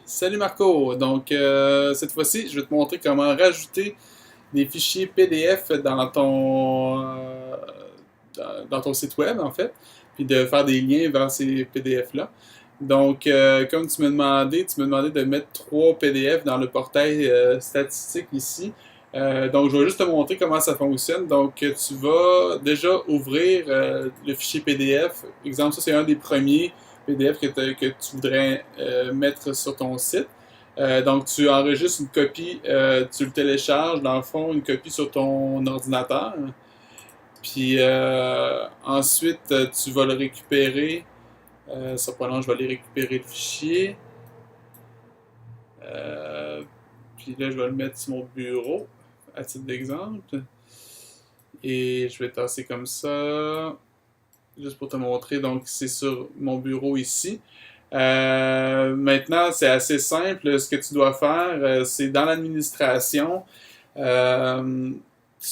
Salut Marco, donc cette fois-ci je vais te montrer comment rajouter des fichiers PDF dans ton site web en fait, puis de faire des liens vers ces PDF-là. Donc comme tu m'as demandé de mettre 3 PDF dans le portail statistique ici. Donc je vais juste te montrer comment ça fonctionne. Donc tu vas déjà ouvrir le fichier PDF. Exemple, ça c'est un des premiers PDF que tu voudrais mettre sur ton site. Donc, tu enregistres une copie, tu le télécharges, dans le fond, une copie sur ton ordinateur. Puis ensuite, tu vas le récupérer. Ça pas long, je vais aller récupérer le fichier. Euh, Puis là, je vais le mettre sur mon bureau, à titre d'exemple. Et je vais tasser comme ça, juste pour te montrer. Donc, c'est sur mon bureau ici. Maintenant, c'est assez simple. Ce que tu dois faire, c'est dans l'administration. Euh,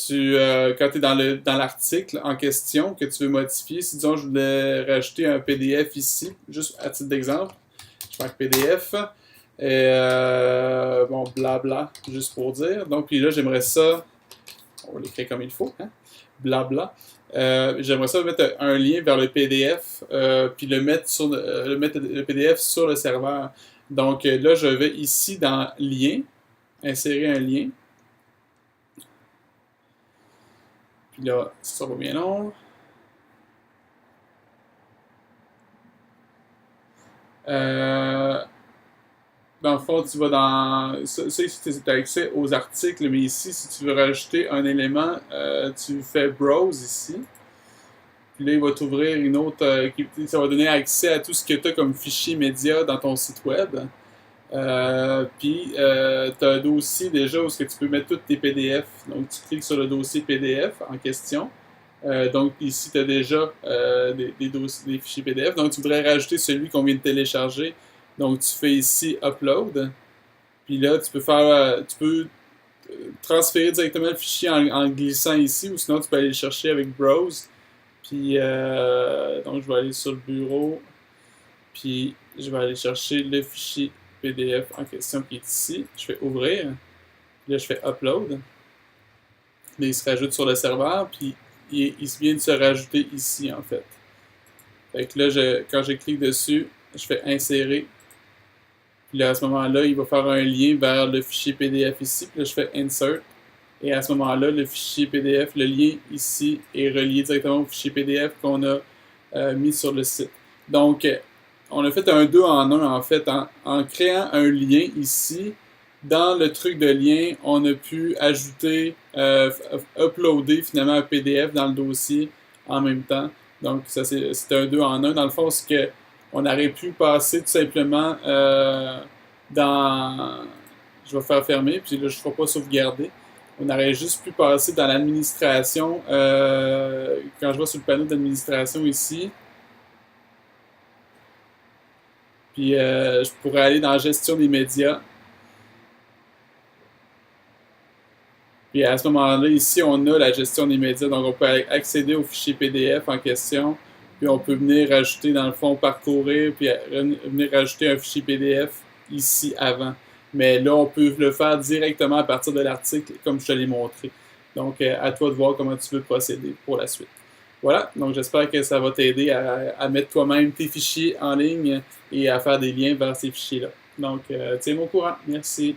Quand tu es dans l'article en question que tu veux modifier, si disons je voulais rajouter un PDF ici, juste à titre d'exemple, je marque PDF et bon, blabla, juste pour dire. Donc, puis là, j'aimerais ça, on va l'écrire comme il faut, hein? Blabla. J'aimerais ça mettre un lien vers le PDF, puis mettre le PDF sur le serveur. Donc là, je vais ici dans Lien, insérer un lien. Puis là, ça va bien long. Euh, Dans le fond, tu vas dans. Ça, tu as accès aux articles, mais ici, si tu veux rajouter un élément, tu fais Browse ici. Puis là, il va t'ouvrir une autre. Ça va donner accès à tout ce que tu as comme fichier média dans ton site web. Puis, tu as un dossier déjà où tu peux mettre tous tes PDF. Donc, tu cliques sur le dossier PDF en question. Donc, ici, tu as déjà des fichiers PDF. Donc, tu voudrais rajouter celui qu'on vient de télécharger. Donc, tu fais ici Upload. Puis là, tu peux transférer directement le fichier en glissant ici, ou sinon, tu peux aller le chercher avec Browse. Puis, donc, je vais aller sur le bureau. Puis, je vais aller chercher le fichier PDF en question qui est ici. Je fais Ouvrir. Puis là, je fais Upload. Là, il se rajoute sur le serveur. Puis, il vient de se rajouter ici, en fait. Fait que là, quand je clique dessus, je fais Insérer. Puis là, à ce moment-là, il va faire un lien vers le fichier PDF ici. Puis là, je fais Insert. Et à ce moment-là, le fichier PDF, le lien ici, est relié directement au fichier PDF qu'on a mis sur le site. Donc, on a fait un 2 en 1 en fait. En créant un lien ici, dans le truc de lien, on a pu ajouter, uploader finalement un PDF dans le dossier en même temps. Donc, ça c'est un 2 en 1. Dans le fond, c'est que on aurait pu passer tout simplement dans. Je vais faire fermer, puis là, je ne ferai pas sauvegarder. On aurait juste pu passer dans l'administration. Quand je vais sur le panneau d'administration ici, puis je pourrais aller dans Gestion des médias. Puis à ce moment-là, ici, on a la gestion des médias. Donc, on peut accéder au fichier PDF en question. Puis on peut venir rajouter, dans le fond, parcourir, puis venir rajouter un fichier PDF ici avant. Mais là, on peut le faire directement à partir de l'article, comme je te l'ai montré. Donc, à toi de voir comment tu veux procéder pour la suite. Voilà, donc j'espère que ça va t'aider à mettre toi-même tes fichiers en ligne et à faire des liens vers ces fichiers-là. Donc, tiens-moi au courant. Merci.